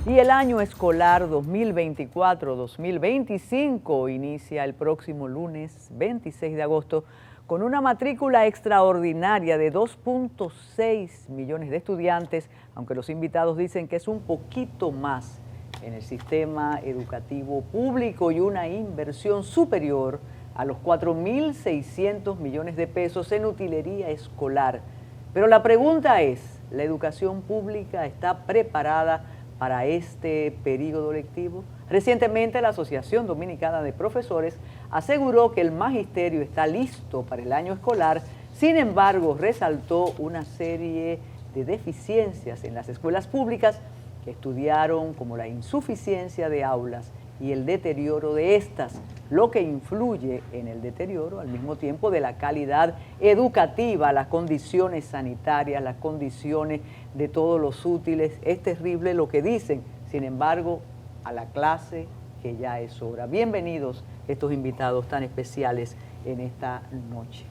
Y el año escolar 2024-2025 inicia el próximo lunes 26 de agosto con una matrícula extraordinaria de 2.6 millones de estudiantes, aunque los invitados dicen que es un poquito más en el sistema educativo público y una inversión superior a los 4.600 millones de pesos en utilería escolar. Pero la pregunta es, ¿la educación pública está preparada para este periodo lectivo? Recientemente la Asociación Dominicana de Profesores aseguró que el magisterio está listo para el año escolar, sin embargo resaltó una serie de deficiencias en las escuelas públicas que estudiaron, como la insuficiencia de aulas y el deterioro de estas, lo que influye en el deterioro al mismo tiempo de la calidad educativa, las condiciones sanitarias, las condiciones de todos los útiles. Es terrible lo que dicen, sin embargo, a la clase que ya es hora. Bienvenidos estos invitados tan especiales en esta noche.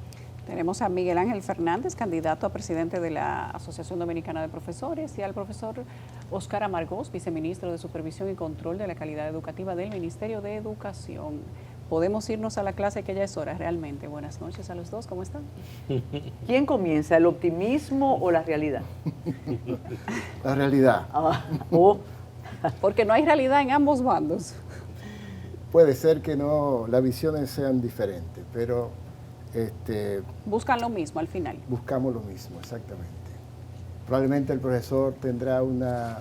Tenemos a Miguel Ángel Fernández, candidato a presidente de la Asociación Dominicana de Profesores, y al profesor Oscar Amargós, viceministro de Supervisión y Control de la Calidad Educativa del Ministerio de Educación. Podemos irnos a la clase que ya es hora, realmente. Buenas noches a los dos, ¿cómo están? ¿Quién comienza, el optimismo o la realidad? La realidad. Porque no hay realidad en ambos bandos. Puede ser que no, las visiones sean diferentes, pero buscan lo mismo al final. Buscamos lo mismo, exactamente. Probablemente el profesor tendrá una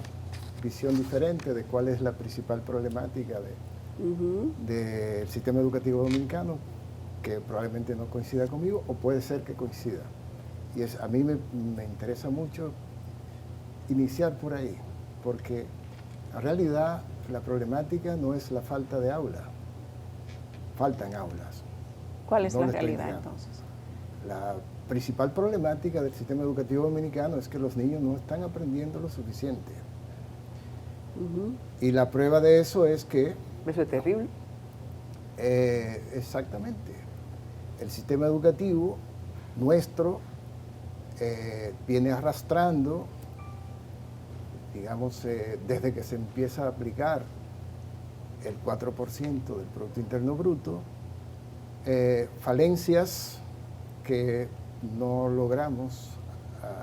visión diferente de cuál es la principal problemática del sistema educativo dominicano, que probablemente no coincida conmigo, o puede ser que coincida. Y a mí me interesa mucho iniciar por ahí, porque en realidad la problemática no es la falta de aula, faltan aulas. ¿Cuál es la realidad entonces? La principal problemática del sistema educativo dominicano es que los niños no están aprendiendo lo suficiente. Y la prueba de eso es que... Eso es terrible. Exactamente. El sistema educativo nuestro viene arrastrando, digamos, desde que se empieza a aplicar el 4% del Producto Interno Bruto, falencias que no logramos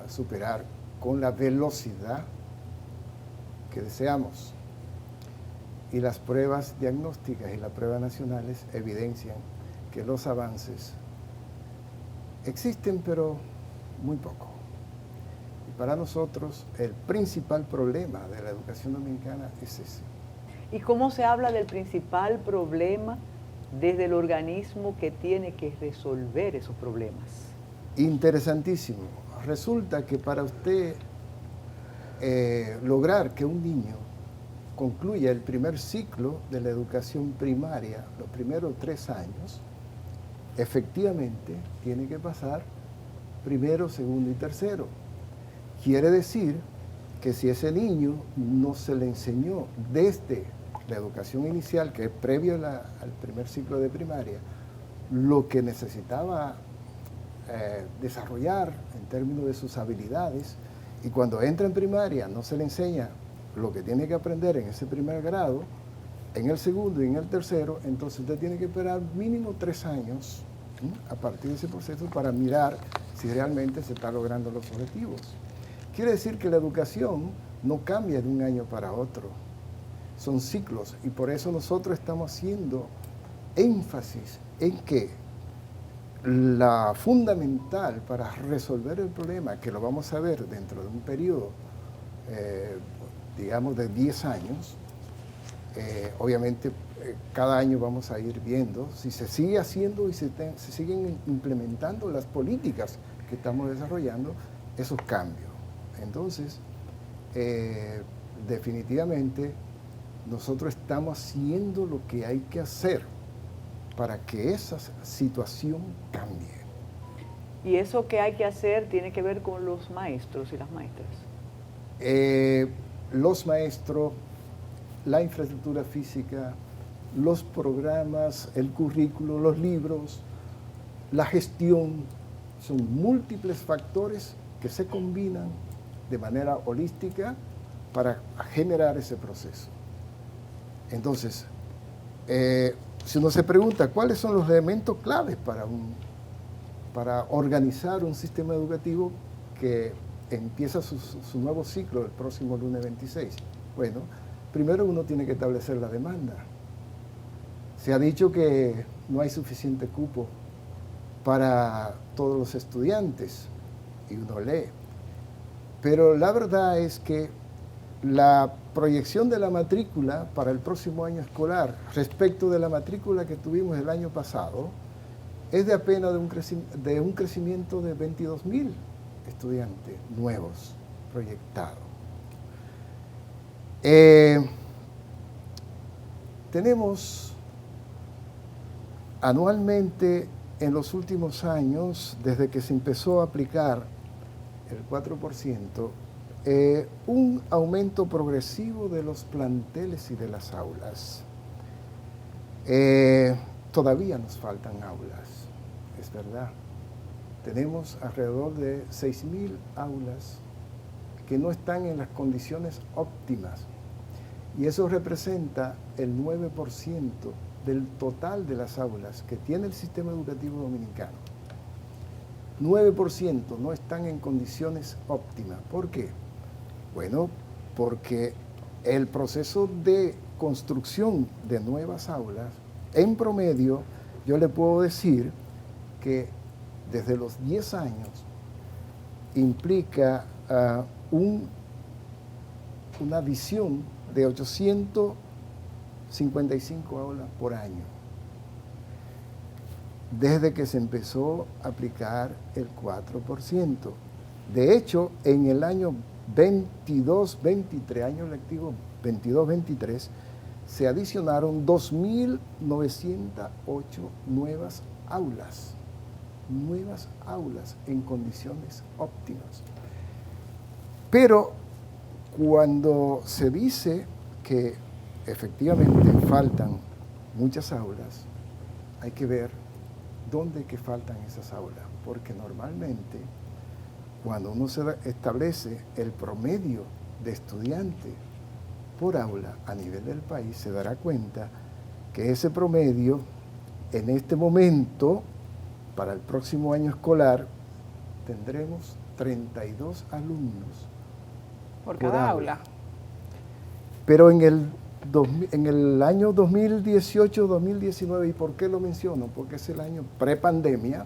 superar con la velocidad que deseamos. Y las pruebas diagnósticas y las pruebas nacionales evidencian que los avances existen, pero muy poco. Y para nosotros el principal problema de la educación dominicana es ese. ¿Y cómo se habla del principal problema desde el organismo que tiene que resolver esos problemas? Interesantísimo. Resulta que para usted lograr que un niño concluya el primer ciclo de la educación primaria, los primeros 3 años, efectivamente tiene que pasar primero, segundo y tercero. Quiere decir que si ese niño no se le enseñó desde la educación inicial, que es previo al primer ciclo de primaria, lo que necesitaba desarrollar en términos de sus habilidades, y cuando entra en primaria no se le enseña lo que tiene que aprender en ese primer grado, en el segundo y en el tercero, entonces usted tiene que esperar mínimo 3 años a partir de ese proceso para mirar si realmente se está logrando los objetivos. Quiere decir que la educación no cambia de un año para otro, son ciclos, y por eso nosotros estamos haciendo énfasis en que la fundamental para resolver el problema, que lo vamos a ver dentro de un periodo, digamos, de 10 años, obviamente cada año vamos a ir viendo si se sigue haciendo y se siguen implementando las políticas que estamos desarrollando, esos cambios. Entonces, definitivamente, nosotros estamos haciendo lo que hay que hacer para que esa situación cambie. ¿Y eso que hay que hacer tiene que ver con los maestros y las maestras? Los maestros, la infraestructura física, los programas, el currículo, los libros, la gestión, son múltiples factores que se combinan de manera holística para generar ese proceso. Entonces, si uno se pregunta cuáles son los elementos claves para organizar un sistema educativo que empieza su nuevo ciclo el próximo lunes 26, bueno, primero uno tiene que establecer la demanda. Se ha dicho que no hay suficiente cupo para todos los estudiantes, y uno lee. Pero la verdad es que la proyección de la matrícula para el próximo año escolar respecto de la matrícula que tuvimos el año pasado es de apenas de un crecimiento de 22,000 estudiantes nuevos proyectados. Tenemos anualmente en los últimos años, desde que se empezó a aplicar el 4%, un aumento progresivo de los planteles y de las aulas. Todavía nos faltan aulas, es verdad. Tenemos alrededor de 6,000 aulas que no están en las condiciones óptimas, y eso representa el 9% del total de las aulas que tiene el sistema educativo dominicano. 9% no están en condiciones óptimas. ¿Por qué? Bueno, porque el proceso de construcción de nuevas aulas, en promedio, yo le puedo decir que desde los 10 años implica una adición de 855 aulas por año, desde que se empezó a aplicar el 4%. De hecho, en el año 22-23, año lectivo 22-23, se adicionaron 2,908 nuevas aulas en condiciones óptimas. Pero cuando se dice que efectivamente faltan muchas aulas, hay que ver dónde que faltan esas aulas, porque normalmente cuando uno se establece el promedio de estudiantes por aula a nivel del país, se dará cuenta que ese promedio en este momento, para el próximo año escolar, tendremos 32 alumnos por cada aula. Pero en el año 2018-2019, ¿y por qué lo menciono? Porque es el año prepandemia,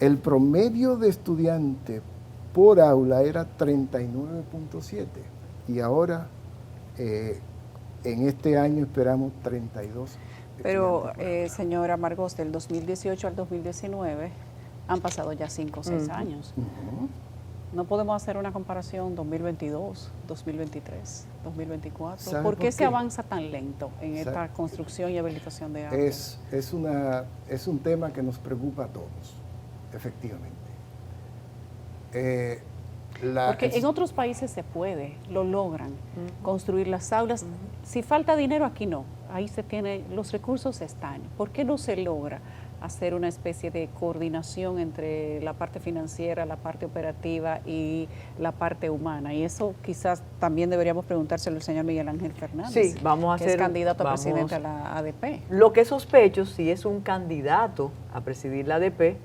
el promedio de estudiantes por aula era 39.7, y ahora en este año esperamos 32. Pero, señora Margós, del 2018 al 2019 han pasado ya 5 o 6 años. No podemos hacer una comparación 2022, 2023, 2024. ¿Por qué se avanza tan lento en esta construcción y habilitación de aulas? Es un tema que nos preocupa a todos, efectivamente. Porque en otros países se puede, lo logran, construir las aulas. Si falta dinero, aquí no. Ahí se tiene, los recursos están. ¿Por qué no se logra hacer una especie de coordinación entre la parte financiera, la parte operativa y la parte humana? Y eso quizás también deberíamos preguntárselo al señor Miguel Ángel Fernández, sí, vamos a que hacer, es candidato a presidente de la ADP. Lo que sospecho, si es un candidato a presidir la ADP,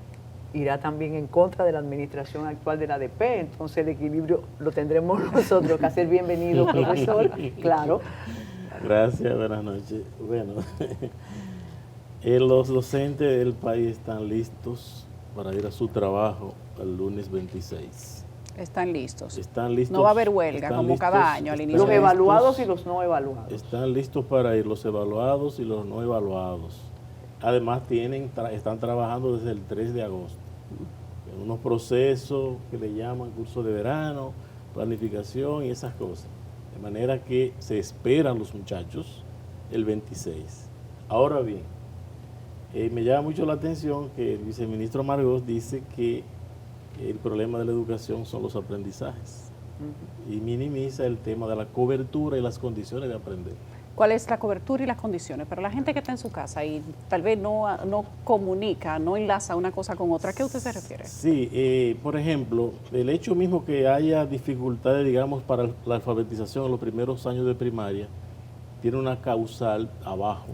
irá también en contra de la administración actual de la ADP, entonces el equilibrio lo tendremos nosotros que hacer. Bienvenido, profesor, claro. Gracias, buenas noches. Bueno, los docentes del país están listos para ir a su trabajo el lunes 26. Están listos. Están listos. No va a haber huelga como cada año al inicio. Los evaluados y los no evaluados. Están listos para ir los evaluados y los no evaluados. Además están trabajando desde el 3 de agosto en unos procesos que le llaman curso de verano, planificación y esas cosas. De manera que se esperan los muchachos el 26. Ahora bien, me llama mucho la atención que el viceministro Margós dice que el problema de la educación son los aprendizajes y minimiza el tema de la cobertura y las condiciones de aprender. cuál es la cobertura y las condiciones. Pero la gente que está en su casa y tal vez no comunica, no enlaza una cosa con otra, ¿a qué usted se refiere? Sí, por ejemplo, el hecho mismo que haya dificultades, digamos, para la alfabetización en los primeros años de primaria, tiene una causal abajo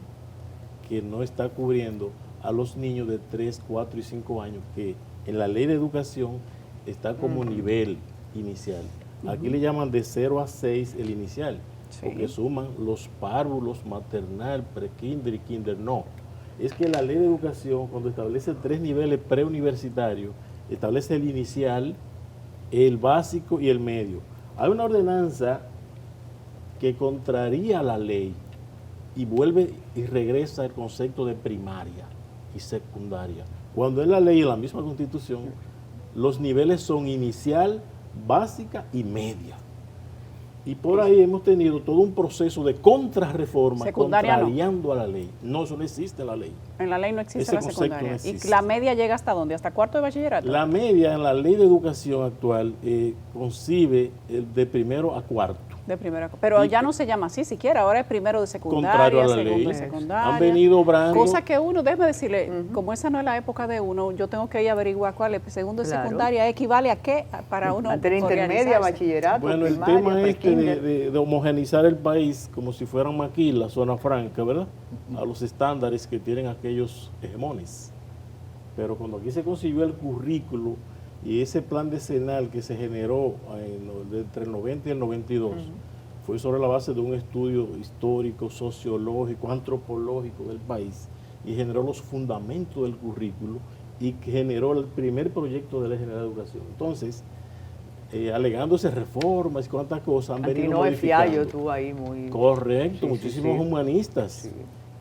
que no está cubriendo a los niños de 3, 4 y 5 años, que en la ley de educación está como nivel inicial. Aquí le llaman de 0 a 6 el inicial, porque suman los párvulos, maternal, prekinder y kinder. No, es que la ley de educación, cuando establece 3 niveles preuniversitarios, establece el inicial, el básico y el medio. Hay una ordenanza que contraría la ley y vuelve y regresa el concepto de primaria y secundaria. Cuando en la ley, en la misma Constitución, los niveles son inicial, básica y media. Y por ahí hemos tenido todo un proceso de contrarreforma contrariando a la ley. No, eso no existe en la ley. En la ley no existe Ese la secundaria. no existe. ¿Y la media llega hasta dónde? ¿Hasta cuarto de bachillerato? La media en la ley de educación actual concibe de primero a cuarto. De primero, pero ya no se llama así siquiera, ahora es primero de secundaria, Contrario a la segundo ley. de secundaria. Han venido obrando. Cosa que uno, déjeme decirle, como esa no es la época de uno, yo tengo que ir a averiguar cuál es segundo de secundaria, equivale a qué para uno. Materia intermedia, bachillerato, bueno, primaria, el tema prekinder. de homogeneizar el país como si fueran maquila, zona franca, ¿verdad? A los estándares que tienen aquellos hegemones. Pero cuando aquí se concibió el currículo y ese plan decenal que se generó entre el 90 y el 92, fue sobre la base de un estudio histórico, sociológico, antropológico del país, y generó los fundamentos del currículo y generó el primer proyecto de ley general de educación. Entonces, alegándose reformas y cuantas cosas han venido modificando. Fiallo tú ahí muy... Correcto, muchísimos humanistas. Sí.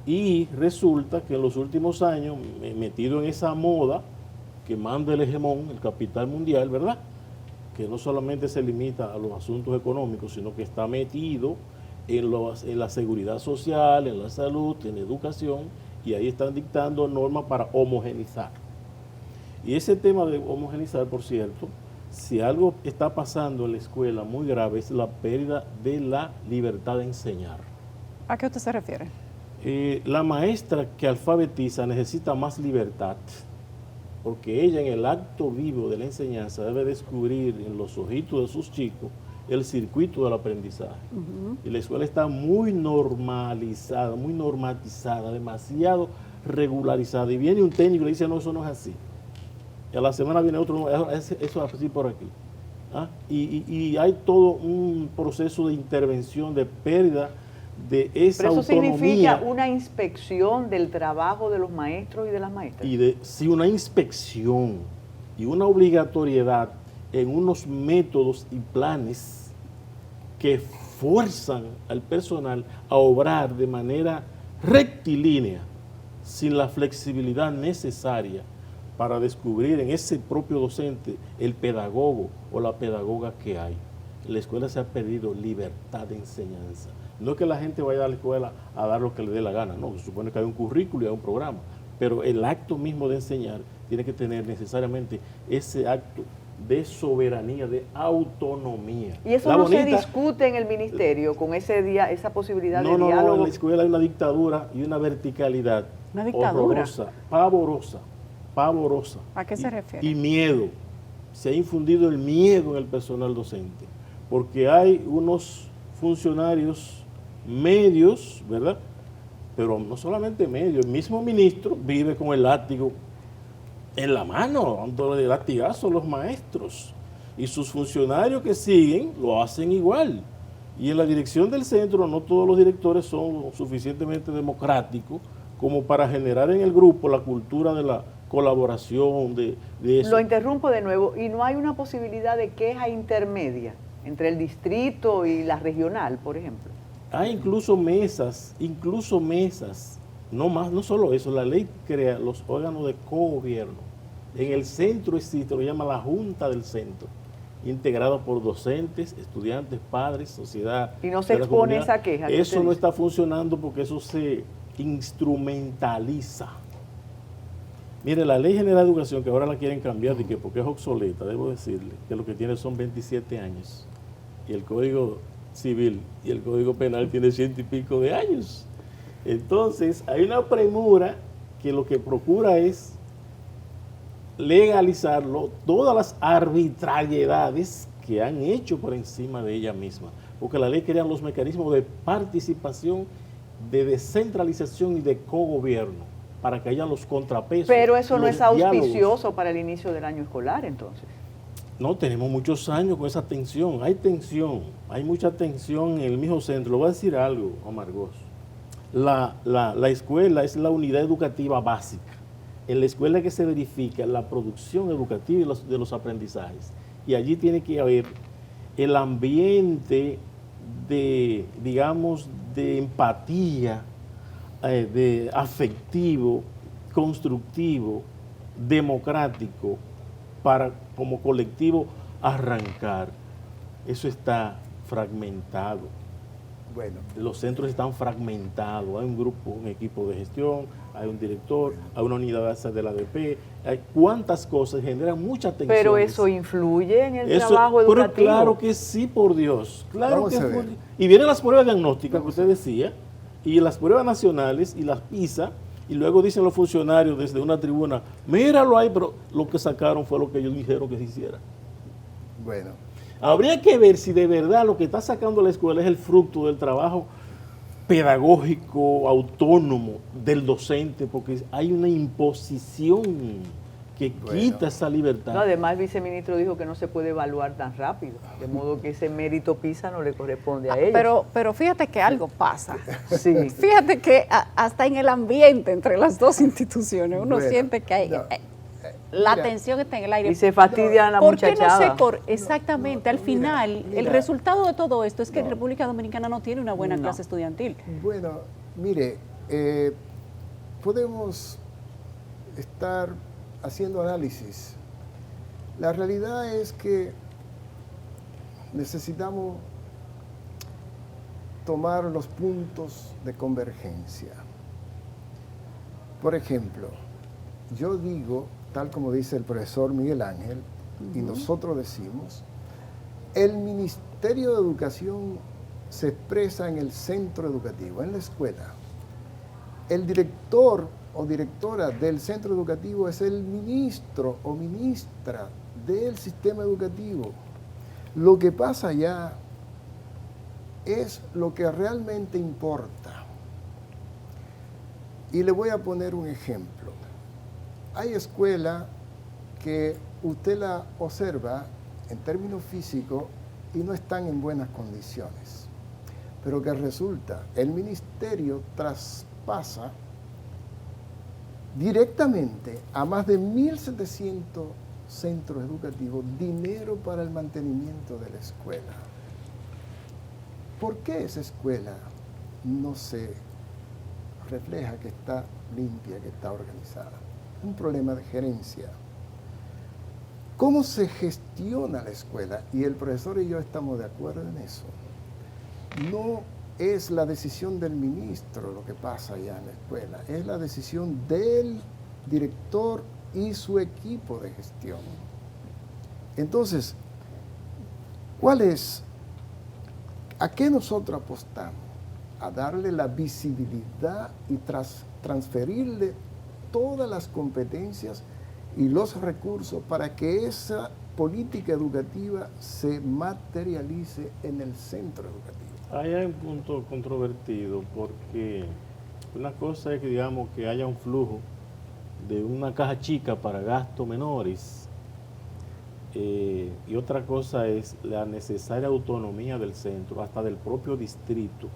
Y resulta que en los últimos años, metido en esa moda que manda el hegemón, el capital mundial, ¿verdad?, que no solamente se limita a los asuntos económicos, sino que está metido en la seguridad social, en la salud, en la educación, y ahí están dictando normas para homogenizar. Y ese tema de homogenizar, por cierto, si algo está pasando en la escuela muy grave, es la pérdida de la libertad de enseñar. ¿A qué usted se refiere? La maestra que alfabetiza necesita más libertad, porque ella en el acto vivo de la enseñanza debe descubrir en los ojitos de sus chicos el circuito del aprendizaje. Y la escuela está muy normalizada, muy normatizada, demasiado regularizada. Y viene un técnico y le dice, no, eso no es así. Y a la semana viene otro, no, eso es así por aquí. ¿Ah? Y hay todo un proceso de intervención, de pérdida de esa Pero eso autonomía. significa una inspección del trabajo de los maestros y de las maestras. Y sí, una inspección y una obligatoriedad en unos métodos y planes que fuerzan al personal a obrar de manera rectilínea, sin la flexibilidad necesaria para descubrir en ese propio docente el pedagogo o la pedagoga que hay. En la escuela se ha perdido libertad de enseñanza. No es que la gente vaya a la escuela a dar lo que le dé la gana, no, se supone que hay un currículo y hay un programa, pero el acto mismo de enseñar tiene que tener necesariamente ese acto de soberanía, de autonomía. ¿Y eso no se discute en el ministerio con esa posibilidad de diálogo? No, en la escuela hay una dictadura y una verticalidad ¿Una dictadura? horrorosa, pavorosa. ¿A qué se refiere? Y miedo. Se ha infundido el miedo en el personal docente, porque hay unos funcionarios medios, ¿verdad? Pero no solamente medios, el mismo ministro vive con el látigo en la mano, dándole latigazo a los maestros. Y sus funcionarios que siguen lo hacen igual. Y en la dirección del centro no todos los directores son suficientemente democráticos como para generar en el grupo la cultura de la colaboración, de eso. Lo interrumpo de nuevo, y no hay una posibilidad de queja intermedia entre el distrito y la regional, por ejemplo. Hay incluso mesas, no más, no solo eso, la ley crea los órganos de cogobierno. En el centro existe, lo llama la Junta del Centro, integrado por docentes, estudiantes, padres, sociedad. Y no se expone esa queja. Eso no está funcionando porque eso se instrumentaliza. Mire, la Ley General de Educación, que ahora la quieren cambiar, porque es obsoleta, debo decirle, que lo que tiene son 27 años. Y el Código Civil y el Código Penal tiene 100 y pico de años. Entonces, hay una premura que lo que procura es legalizarlo, todas las arbitrariedades que han hecho por encima de ella misma, porque la ley crea los mecanismos de participación, de descentralización y de cogobierno, para que haya los contrapesos. Pero eso no los es auspicioso diálogos. para el inicio del año escolar, entonces. No, tenemos muchos años con esa tensión, hay mucha tensión en el mismo centro. Le voy a decir algo, Omar Goz. La escuela es la unidad educativa básica. En la escuela es que se verifica la producción educativa de los aprendizajes. Y allí tiene que haber el ambiente de, digamos, de empatía, de afectivo, constructivo, democrático, para como colectivo arrancar. Eso está fragmentado. Bueno, Los centros están fragmentados, hay un grupo, un equipo de gestión, hay un director, hay una unidad de la ADP, hay cuántas cosas generan mucha tensión. Pero eso influye en el trabajo educativo. Pero claro que sí, por Dios, claro Vamos que a ver. influye. Y vienen las pruebas diagnósticas que usted decía, y las pruebas nacionales y las PISA, y luego dicen los funcionarios desde una tribuna, míralo ahí, pero lo que sacaron fue lo que ellos dijeron que se hiciera. bueno, Habría que ver si de verdad lo que está sacando la escuela es el fruto del trabajo pedagógico, autónomo del docente, porque hay una imposición que quita esa libertad. No, además, el viceministro dijo que no se puede evaluar tan rápido, de modo que ese mérito PISA no le corresponde a ellos. Pero fíjate que algo pasa. Sí. Fíjate que hasta en el ambiente entre las dos instituciones uno Bueno, siente que hay, no, la mira, tensión está en el aire. Y se fastidian la ¿Por qué no muchachada. exactamente, al mira, final, el mira. resultado de todo esto es que No. República Dominicana no tiene una buena No. clase estudiantil. bueno, mire, podemos estar haciendo análisis. La realidad es que necesitamos tomar los puntos de convergencia. Por ejemplo, yo digo, tal como dice el profesor Miguel Ángel, y nosotros decimos, el Ministerio de Educación se expresa en el centro educativo, en la escuela. El director o directora del centro educativo es el ministro o ministra del sistema educativo. Lo que pasa allá es lo que realmente importa. Y le voy a poner un ejemplo. Hay escuelas que usted la observa en términos físicos y no están en buenas condiciones. Pero que resulta, el ministerio traspasa directamente a más de 1.700 centros educativos dinero para el mantenimiento de la escuela. ¿Por qué esa escuela no se refleja que está limpia, que está organizada? Un problema de gerencia. ¿Cómo se gestiona la escuela? Y el profesor y yo estamos de acuerdo en eso. No es la decisión del ministro lo que pasa allá en la escuela, es la decisión del director y su equipo de gestión. Entonces, ¿a qué nosotros apostamos? A darle la visibilidad y transferirle todas las competencias y los recursos para que esa política educativa se materialice en el centro educativo. Ahí hay un punto controvertido, porque una cosa es que digamos que haya un flujo de una caja chica para gastos menores, y otra cosa es la necesaria autonomía del centro, hasta del propio distrito.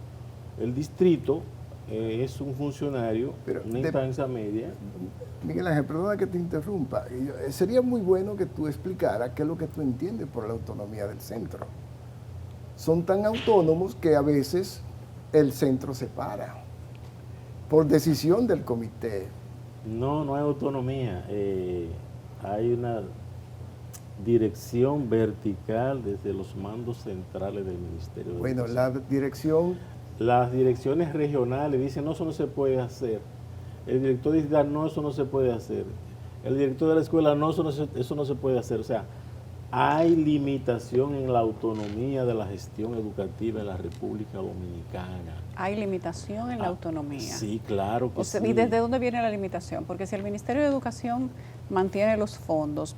El distrito es un funcionario, Pero una instancia media. Miguel Ángel, perdona que te interrumpa. Sería muy bueno que tú explicaras qué es lo que tú entiendes por la autonomía del centro. Son tan autónomos que a veces el centro se para por decisión del comité. No hay autonomía. Hay una dirección vertical desde los mandos centrales del Ministerio de Bueno, Educación. la dirección, Las direcciones regionales dicen, no, eso no se puede hacer. El director dice, no, eso no se puede hacer. El director de la escuela, no, eso no se puede hacer. O sea, Hay limitación en la autonomía de la gestión educativa en la República Dominicana. Hay limitación en la autonomía. Sí, claro que sí. ¿Y desde dónde viene la limitación? Porque si el Ministerio de Educación mantiene los fondos,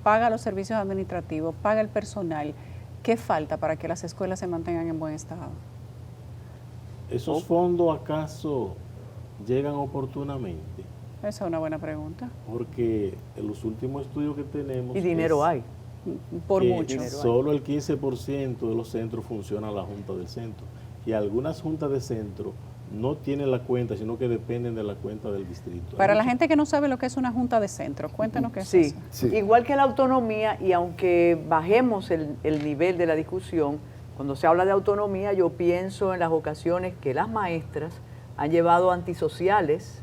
paga los servicios administrativos, paga el personal, ¿qué falta para que las escuelas se mantengan en buen estado? ¿Esos fondos acaso llegan oportunamente? Esa es una buena pregunta. Porque en los últimos estudios que tenemos... Y dinero hay. Por que mucho. solo el 15% de los centros funciona la junta del centro. Y algunas juntas de centro no tienen la cuenta, sino que dependen de la cuenta del distrito. Para la gente que no sabe lo que es una junta de centro, cuéntanos qué es eso. Sí. Igual que la autonomía, y aunque bajemos el nivel de la discusión, cuando se habla de autonomía, yo pienso en las ocasiones que las maestras han llevado antisociales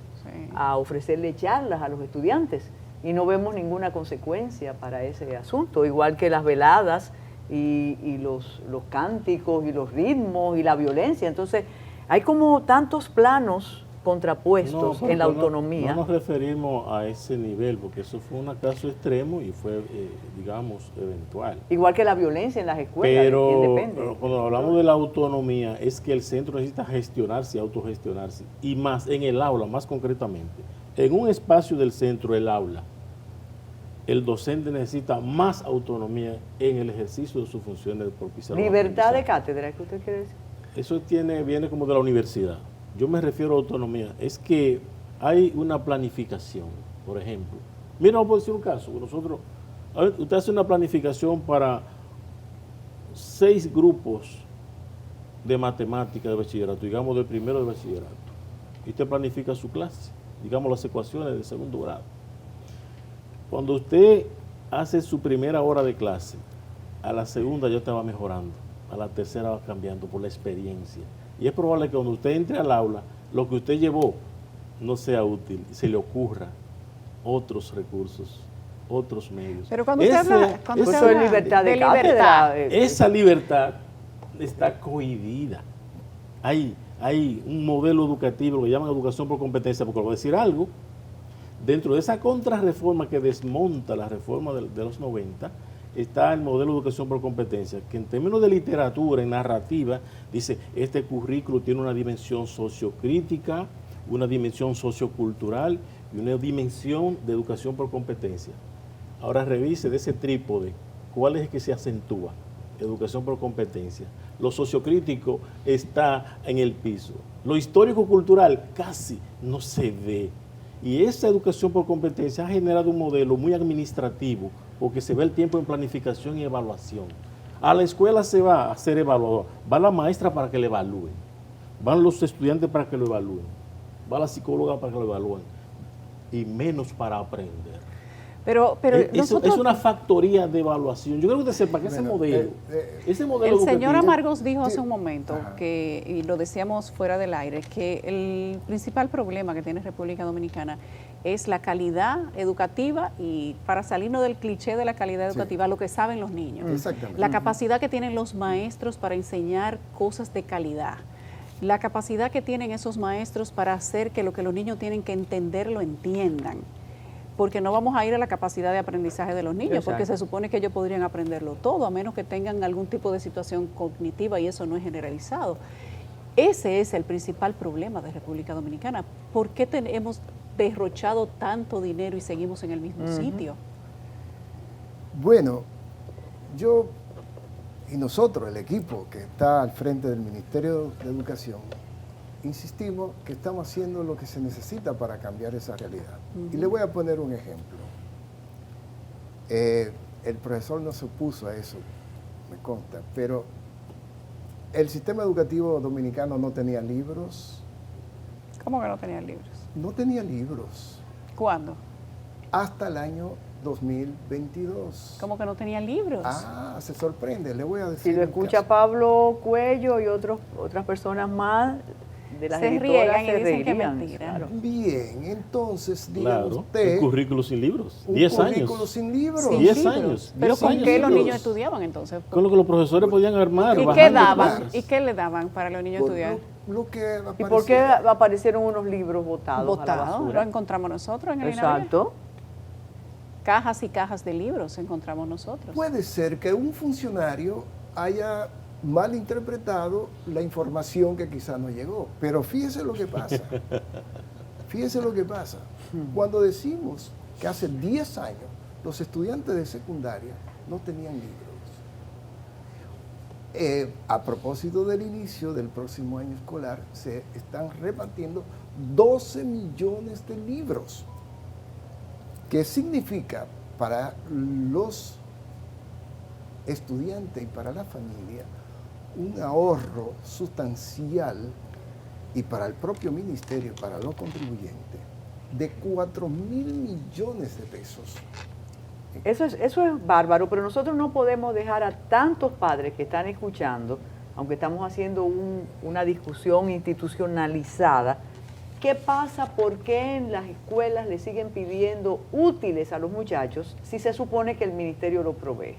a ofrecerle charlas a los estudiantes y no vemos ninguna consecuencia para ese asunto, igual que las veladas y los cánticos y los ritmos y la violencia. Entonces, hay como tantos planos contrapuestos en la autonomía. No nos referimos a ese nivel, porque eso fue un caso extremo y fue, digamos, eventual. Igual que la violencia en las escuelas. Pero cuando hablamos de la autonomía, es que el centro necesita gestionarse y autogestionarse. Y más en el aula, más concretamente. En un espacio del centro, el aula, el docente necesita más autonomía en el ejercicio de sus funciones de propiciar libertad de cátedra, ¿qué usted quiere decir? Eso viene como de la universidad. Yo me refiero a autonomía. Es que hay una planificación, por ejemplo. Mira, vamos a decir un caso. Usted hace una planificación para 6 grupos de matemática de bachillerato, digamos de primero de bachillerato. Y usted planifica su clase, digamos las ecuaciones de segundo grado. Cuando usted hace su primera hora de clase, a la segunda ya te va mejorando, a la tercera va cambiando por la experiencia. Y es probable que cuando usted entre al aula, lo que usted llevó no sea útil, se le ocurra otros recursos, otros medios. Pero cuando usted habla de libertad de cátedra, esa libertad está cohibida. Hay un modelo educativo, lo que llaman educación por competencia, porque le voy a decir algo, dentro de esa contrarreforma que desmonta la reforma de los 90, está el modelo de educación por competencia, que en términos de literatura, en narrativa, dice, este currículo tiene una dimensión sociocrítica, una dimensión sociocultural y una dimensión de educación por competencia. Ahora revise de ese trípode, ¿cuál es el que se acentúa? Educación por competencia. Lo sociocrítico está en el piso. Lo histórico-cultural casi no se ve. Y esa educación por competencia ha generado un modelo muy administrativo, porque se ve el tiempo en planificación y evaluación. A la escuela se va a ser evaluador, va la maestra para que le evalúen, van los estudiantes para que lo evalúen, va la psicóloga para que lo evalúen, y menos para aprender. Pero nosotros, es una factoría de evaluación. Yo creo que usted sepa que ese modelo el señor Amargós dijo hace un momento, y lo decíamos fuera del aire, que el principal problema que tiene República Dominicana es la calidad educativa, y para salirnos del cliché de la calidad educativa, lo que saben los niños. Exactamente. La capacidad que tienen los maestros para enseñar cosas de calidad. La capacidad que tienen esos maestros para hacer que lo que los niños tienen que entender lo entiendan. Porque no vamos a ir a la capacidad de aprendizaje de los niños, Exacto. porque se supone que ellos podrían aprenderlo todo, a menos que tengan algún tipo de situación cognitiva, y eso no es generalizado. Ese es el principal problema de República Dominicana. ¿Por qué hemos derrochado tanto dinero y seguimos en el mismo sitio? Bueno, yo y nosotros, el equipo que está al frente del Ministerio de Educación, insistimos que estamos haciendo lo que se necesita para cambiar esa realidad. Y le voy a poner un ejemplo. El profesor no se opuso a eso, me consta, pero el sistema educativo dominicano no tenía libros. ¿Cómo que no tenían libros? No tenía libros. ¿Cuándo? Hasta el año 2022. ¿Cómo que no tenían libros? Se sorprende, le voy a decir. Si lo un escucha caso. Pablo Cuello y otras personas más de las Se editoras, riegan y dicen que es mentira. Claro. Bien, entonces dígame Claro, usted. un currículo sin libros, Un 10 currículo años. sin libros. Sin 10 libros. años. ¿Pero 10 con años qué sin los libros. niños estudiaban entonces? Con lo que los profesores podían armar. ¿Y bajando qué daban? clases. ¿Y qué le daban para los niños Por estudiar? lo que ¿Y por qué aparecía. aparecieron unos libros botados a la Botados, basura? lo encontramos nosotros en el INAVIE. Exacto. cajas y cajas de libros encontramos nosotros. Puede ser que un funcionario haya malinterpretado la información que quizás no llegó, pero fíjese lo que pasa. Fíjese lo que pasa. Cuando decimos que hace 10 años los estudiantes de secundaria no tenían libros. A propósito del inicio del próximo año escolar, se están repartiendo 12 millones de libros. ¿Qué significa para los estudiantes y para la familia un ahorro sustancial, y para el propio ministerio, para los contribuyentes, de 4.000 millones de pesos? Eso es bárbaro, pero nosotros no podemos dejar a tantos padres que están escuchando, aunque estamos haciendo una discusión institucionalizada. ¿Qué pasa? ¿Por qué en las escuelas le siguen pidiendo útiles a los muchachos si se supone que el ministerio lo provee?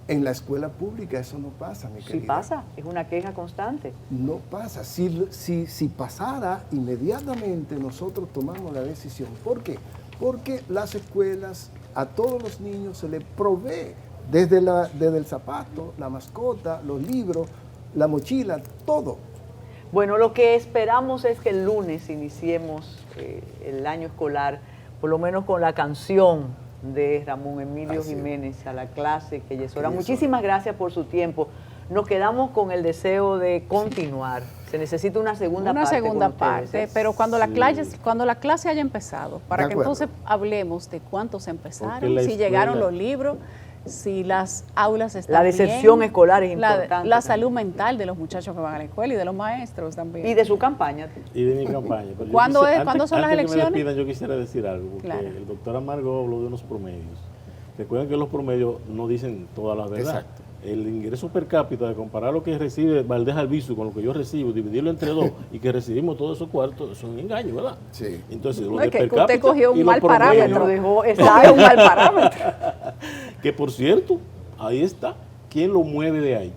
En la escuela pública eso no pasa, mi querida. Sí pasa, es una queja constante. No pasa. Si pasara, inmediatamente nosotros tomamos la decisión. ¿Por qué? Porque las escuelas, a todos los niños se les provee desde el zapato, la mascota, los libros, la mochila, todo. Bueno, lo que esperamos es que el lunes iniciemos el año escolar, por lo menos con la canción de Ramón Emilio Jiménez, A la clase que ya es hora. Muchísimas gracias por su tiempo. Nos quedamos con el deseo de continuar. Se necesita una segunda parte. Una segunda con parte, ustedes. pero cuando la clase haya empezado, para que entonces hablemos de cuántos empezaron, si llegaron los libros, si las aulas están La decepción bien, escolar es importante. la salud mental de los muchachos que van a la escuela y de los maestros también. Y de su campaña. Y de mi campaña. Pero ¿Cuándo son las elecciones? Que me despidan, yo quisiera decir algo, porque Claro. el doctor Amargo habló de unos promedios. Recuerden que los promedios no dicen toda la verdad. Exacto. El ingreso per cápita, de comparar lo que recibe Valdés Albizu con lo que yo recibo, dividirlo entre dos y que recibimos todos esos cuartos, es un engaño, ¿verdad? Sí. Entonces, lo No, de es que per usted cápita cogió un y los mal promedios, parámetro. Dejó Cogió un mal parámetro. que por cierto, ahí está. ¿Quién lo mueve de ahí?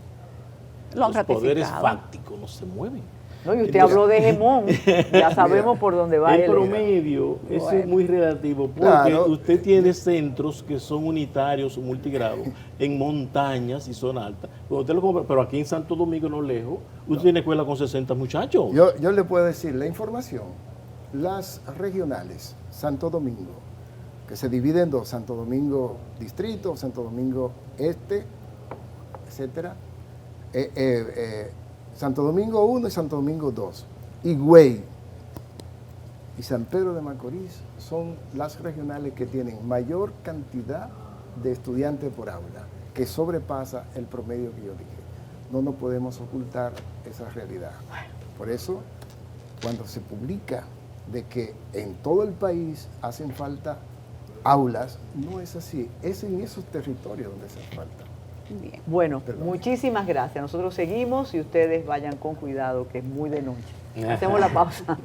Lo han Los poderes ratificado. fácticos no se mueven. No, y usted habló de hegemón, ya sabemos por dónde va El él. promedio, eso es muy relativo, porque Claro. usted tiene centros que son unitarios o multigrados en montañas y son altas. Cuando usted lo compra, pero aquí en Santo Domingo, no lejos, usted tiene escuela con 60 muchachos. Yo le puedo decir la información. Las regionales, Santo Domingo, que se dividen en dos, Santo Domingo Distrito, Santo Domingo Este, etcétera. Santo Domingo 1 y Santo Domingo 2. Higüey y San Pedro de Macorís son las regionales que tienen mayor cantidad de estudiantes por aula, que sobrepasa el promedio que yo dije. No nos podemos ocultar esa realidad. Por eso, cuando se publica de que en todo el país hacen falta aulas, no es así, es en esos territorios donde hace falta. Bien. Bueno, Perdón. muchísimas gracias. Nosotros seguimos y ustedes vayan con cuidado, que es muy de noche. Hacemos la pausa.